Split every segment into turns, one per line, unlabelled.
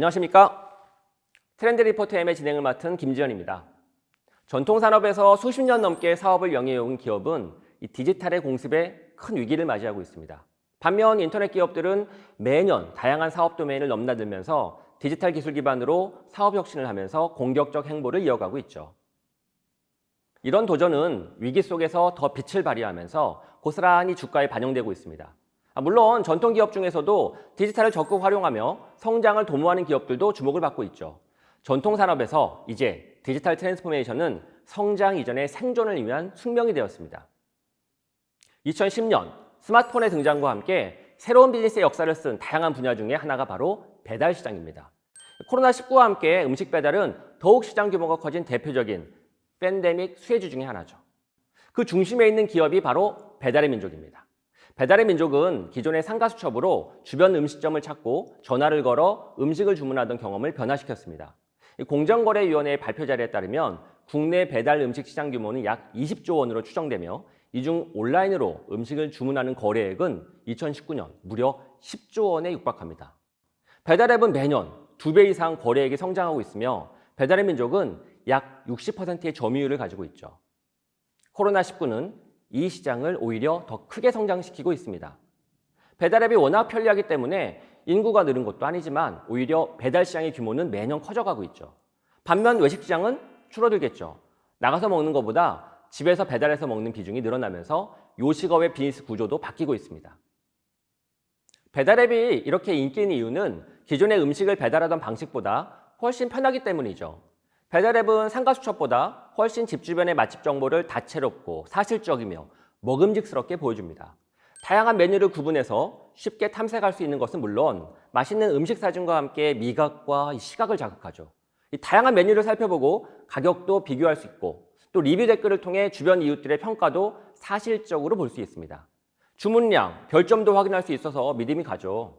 안녕하십니까? 트렌드 리포트 M의 진행을 맡은 김지현입니다. 전통산업에서 수십 년 넘게 사업을 영위해온 기업은 이 디지털의 공습에 큰 위기를 맞이하고 있습니다. 반면 인터넷 기업들은 매년 다양한 사업 도메인을 넘나들면서 디지털 기술 기반으로 사업 혁신을 하면서 공격적 행보를 이어가고 있죠. 이런 도전은 위기 속에서 더 빛을 발휘하면서 고스란히 주가에 반영되고 있습니다. 물론 전통 기업 중에서도 디지털을 적극 활용하며 성장을 도모하는 기업들도 주목을 받고 있죠. 전통 산업에서 이제 디지털 트랜스포메이션은 성장 이전의 생존을 위한 숙명이 되었습니다. 2010년 스마트폰의 등장과 함께 새로운 비즈니스의 역사를 쓴 다양한 분야 중에 하나가 바로 배달 시장입니다. 코로나19와 함께 음식 배달은 더욱 시장 규모가 커진 대표적인 팬데믹 수혜주 중에 하나죠. 그 중심에 있는 기업이 바로 배달의 민족입니다. 배달의 민족은 기존의 상가 수첩으로 주변 음식점을 찾고 전화를 걸어 음식을 주문하던 경험을 변화시켰습니다. 공정거래위원회의 발표 자료에 따르면 국내 배달 음식 시장 규모는 약 20조 원으로 추정되며 이 중 온라인으로 음식을 주문하는 거래액은 2019년 무려 10조 원에 육박합니다. 배달앱은 매년 2배 이상 거래액이 성장하고 있으며 배달의 민족은 약 60%의 점유율을 가지고 있죠. 코로나19는 이 시장을 오히려 더 크게 성장시키고 있습니다. 배달앱이 워낙 편리하기 때문에 인구가 늘은 것도 아니지만 오히려 배달 시장의 규모는 매년 커져가고 있죠. 반면 외식 시장은 줄어들겠죠. 나가서 먹는 것보다 집에서 배달해서 먹는 비중이 늘어나면서 요식업의 비즈니스 구조도 바뀌고 있습니다. 배달앱이 이렇게 인기 있는 이유는 기존의 음식을 배달하던 방식보다 훨씬 편하기 때문이죠. 배달앱은 상가 수첩보다 훨씬 집 주변의 맛집 정보를 다채롭고 사실적이며 먹음직스럽게 보여줍니다. 다양한 메뉴를 구분해서 쉽게 탐색할 수 있는 것은 물론 맛있는 음식 사진과 함께 미각과 시각을 자극하죠. 이 다양한 메뉴를 살펴보고 가격도 비교할 수 있고 또 리뷰 댓글을 통해 주변 이웃들의 평가도 사실적으로 볼 수 있습니다. 주문량, 별점도 확인할 수 있어서 믿음이 가죠.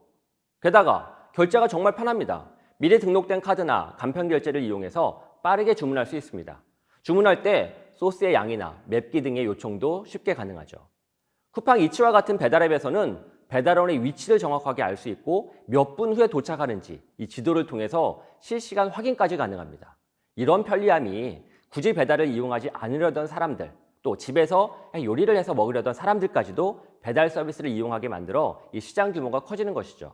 게다가 결제가 정말 편합니다. 미리 등록된 카드나 간편 결제를 이용해서 빠르게 주문할 수 있습니다. 주문할 때 소스의 양이나 맵기 등의 요청도 쉽게 가능하죠. 쿠팡 이츠와 같은 배달앱에서는 배달원의 위치를 정확하게 알 수 있고 몇 분 후에 도착하는지 이 지도를 통해서 실시간 확인까지 가능합니다. 이런 편리함이 굳이 배달을 이용하지 않으려던 사람들, 또 집에서 요리를 해서 먹으려던 사람들까지도 배달 서비스를 이용하게 만들어 이 시장 규모가 커지는 것이죠.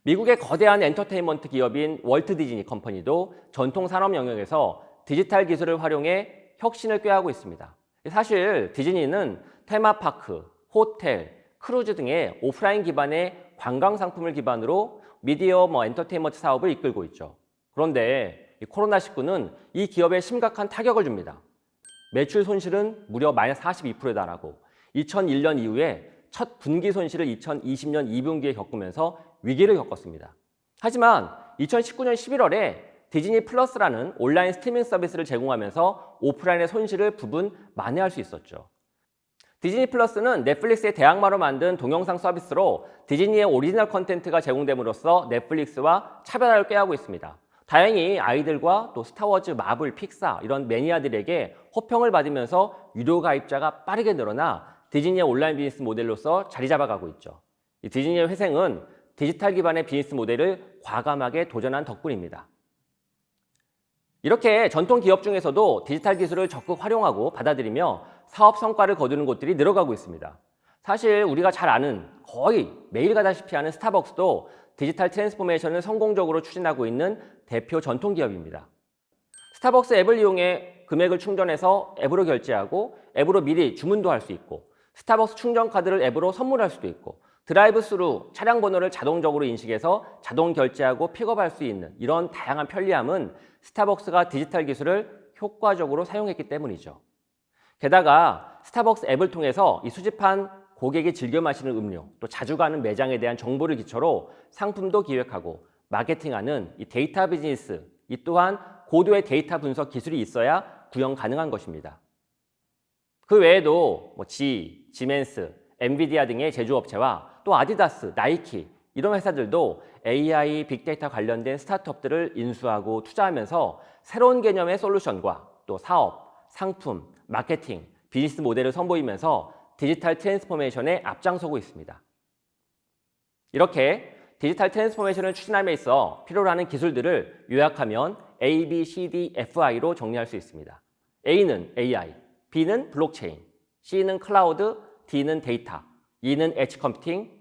미국의 거대한 엔터테인먼트 기업인 월트 디즈니 컴퍼니도 전통 산업 영역에서 디지털 기술을 활용해 혁신을 꾀하고 있습니다. 사실 디즈니는 테마파크, 호텔, 크루즈 등의 오프라인 기반의 관광 상품을 기반으로 미디어 엔터테인먼트 사업을 이끌고 있죠. 그런데 코로나19는 이 기업에 심각한 타격을 줍니다. 매출 손실은 무려 마이너스 42%에 달하고 2001년 이후에 첫 분기 손실을 2020년 2분기에 겪으면서 위기를 겪었습니다. 하지만 2019년 11월에 디즈니 플러스라는 온라인 스트리밍 서비스를 제공하면서 오프라인의 손실을 부분 만회할 수 있었죠. 디즈니 플러스는 넷플릭스의 대항마로 만든 동영상 서비스로 디즈니의 오리지널 콘텐츠가 제공됨으로써 넷플릭스와 차별화를 꾀하고 있습니다. 다행히 아이들과 또 스타워즈, 마블, 픽사 이런 매니아들에게 호평을 받으면서 유료 가입자가 빠르게 늘어나 디즈니의 온라인 비즈니스 모델로서 자리 잡아가고 있죠. 이 디즈니의 회생은 디지털 기반의 비즈니스 모델을 과감하게 도전한 덕분입니다. 이렇게 전통 기업 중에서도 디지털 기술을 적극 활용하고 받아들이며 사업 성과를 거두는 곳들이 늘어가고 있습니다. 사실 우리가 잘 아는 거의 매일 가다시피 하는 스타벅스도 디지털 트랜스포메이션을 성공적으로 추진하고 있는 대표 전통 기업입니다. 스타벅스 앱을 이용해 금액을 충전해서 앱으로 결제하고 앱으로 미리 주문도 할 수 있고 스타벅스 충전 카드를 앱으로 선물할 수도 있고 드라이브 스루 차량 번호를 자동적으로 인식해서 자동 결제하고 픽업할 수 있는 이런 다양한 편리함은 스타벅스가 디지털 기술을 효과적으로 사용했기 때문이죠. 게다가 스타벅스 앱을 통해서 이 수집한 고객이 즐겨 마시는 음료, 또 자주 가는 매장에 대한 정보를 기초로 상품도 기획하고 마케팅하는 이 데이터 비즈니스, 이 또한 고도의 데이터 분석 기술이 있어야 구현 가능한 것입니다. 그 외에도 지멘스, 엔비디아 등의 제조업체와 또 아디다스, 나이키 이런 회사들도 AI, 빅데이터 관련된 스타트업들을 인수하고 투자하면서 새로운 개념의 솔루션과 또 사업, 상품, 마케팅, 비즈니스 모델을 선보이면서 디지털 트랜스포메이션에 앞장서고 있습니다. 이렇게 디지털 트랜스포메이션을 추진함에 있어 필요로 하는 기술들을 요약하면 A, B, C, D, F, I로 정리할 수 있습니다. A는 AI, B는 블록체인, C는 클라우드, D는 데이터, E는 엣지 컴퓨팅,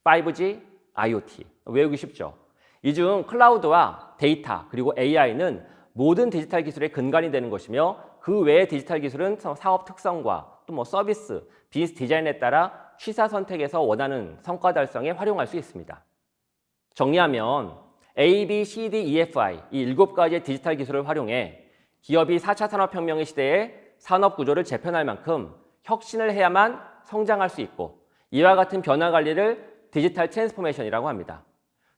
5G, IoT. 외우기 쉽죠? 이 중 클라우드와 데이터 그리고 AI는 모든 디지털 기술의 근간이 되는 것이며 그 외의 디지털 기술은 사업 특성과 또 서비스, 비즈니스 디자인에 따라 취사 선택에서 원하는 성과 달성에 활용할 수 있습니다. 정리하면 A, B, C, D, E, F, I 이 7가지의 디지털 기술을 활용해 기업이 4차 산업혁명의 시대에 산업 구조를 재편할 만큼 혁신을 해야만 성장할 수 있고 이와 같은 변화 관리를 디지털 트랜스포메이션이라고 합니다.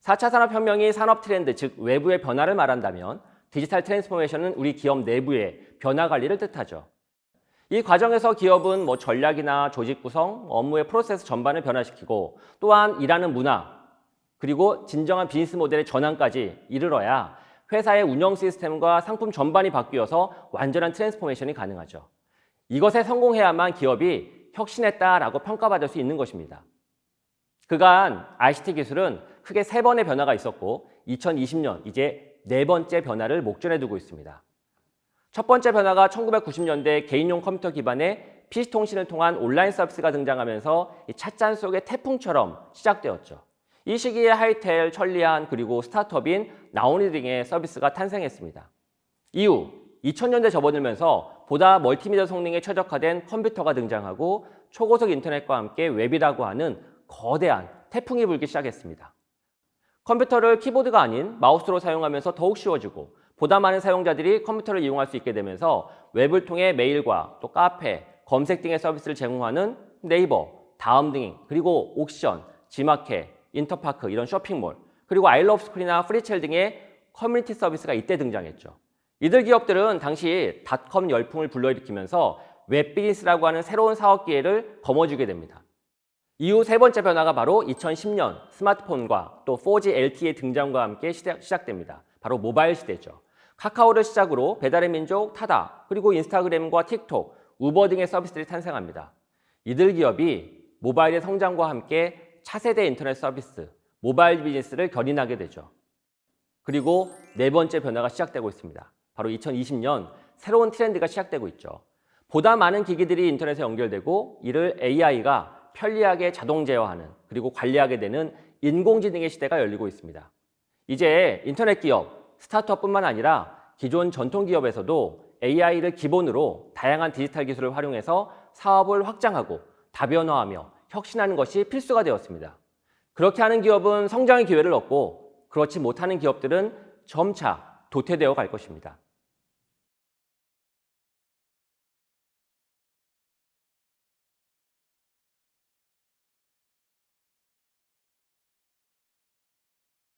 4차 산업혁명이 산업 트렌드, 즉 외부의 변화를 말한다면 디지털 트랜스포메이션은 우리 기업 내부의 변화 관리를 뜻하죠. 이 과정에서 기업은 전략이나 조직 구성, 업무의 프로세스 전반을 변화시키고 또한 일하는 문화, 그리고 진정한 비즈니스 모델의 전환까지 이르러야 회사의 운영 시스템과 상품 전반이 바뀌어서 완전한 트랜스포메이션이 가능하죠. 이것에 성공해야만 기업이 혁신했다라고 평가받을 수 있는 것입니다. 그간 ICT 기술은 크게 3번의 변화가 있었고 2020년 이제 4번째 변화를 목전에 두고 있습니다. 첫 번째 변화가 1990년대 개인용 컴퓨터 기반의 PC통신을 통한 온라인 서비스가 등장하면서 이 찻잔 속의 태풍처럼 시작되었죠. 이 시기에 하이텔, 천리안, 그리고 스타트업인 나온이 등의 서비스가 탄생했습니다. 이후 2000년대 접어들면서 보다 멀티미디어 성능에 최적화된 컴퓨터가 등장하고 초고속 인터넷과 함께 웹이라고 하는 거대한 태풍이 불기 시작했습니다. 컴퓨터를 키보드가 아닌 마우스로 사용하면서 더욱 쉬워지고 보다 많은 사용자들이 컴퓨터를 이용할 수 있게 되면서 웹을 통해 메일과 또 카페, 검색 등의 서비스를 제공하는 네이버, 다음 등 그리고 옥션, 지마켓, 인터파크 이런 쇼핑몰 그리고 아이러브스쿨이나 프리첼 등의 커뮤니티 서비스가 이때 등장했죠. 이들 기업들은 당시 닷컴 열풍을 불러일으키면서 웹 비즈니스라고 하는 새로운 사업 기회를 거머쥐게 됩니다. 이후 3번째 변화가 바로 2010년 스마트폰과 또 4G LTE의 등장과 함께 시작됩니다. 바로 모바일 시대죠. 카카오를 시작으로 배달의 민족, 타다, 그리고 인스타그램과 틱톡, 우버 등의 서비스들이 탄생합니다. 이들 기업이 모바일의 성장과 함께 차세대 인터넷 서비스, 모바일 비즈니스를 견인하게 되죠. 그리고 4번째 변화가 시작되고 있습니다. 바로 2020년 새로운 트렌드가 시작되고 있죠. 보다 많은 기기들이 인터넷에 연결되고 이를 AI가 편리하게 자동 제어하는 그리고 관리하게 되는 인공지능의 시대가 열리고 있습니다. 이제 인터넷 기업, 스타트업뿐만 아니라 기존 전통 기업에서도 AI를 기본으로 다양한 디지털 기술을 활용해서 사업을 확장하고 다변화하며 혁신하는 것이 필수가 되었습니다. 그렇게 하는 기업은 성장의 기회를 얻고 그렇지 못하는 기업들은 점차 도태되어 갈 것입니다.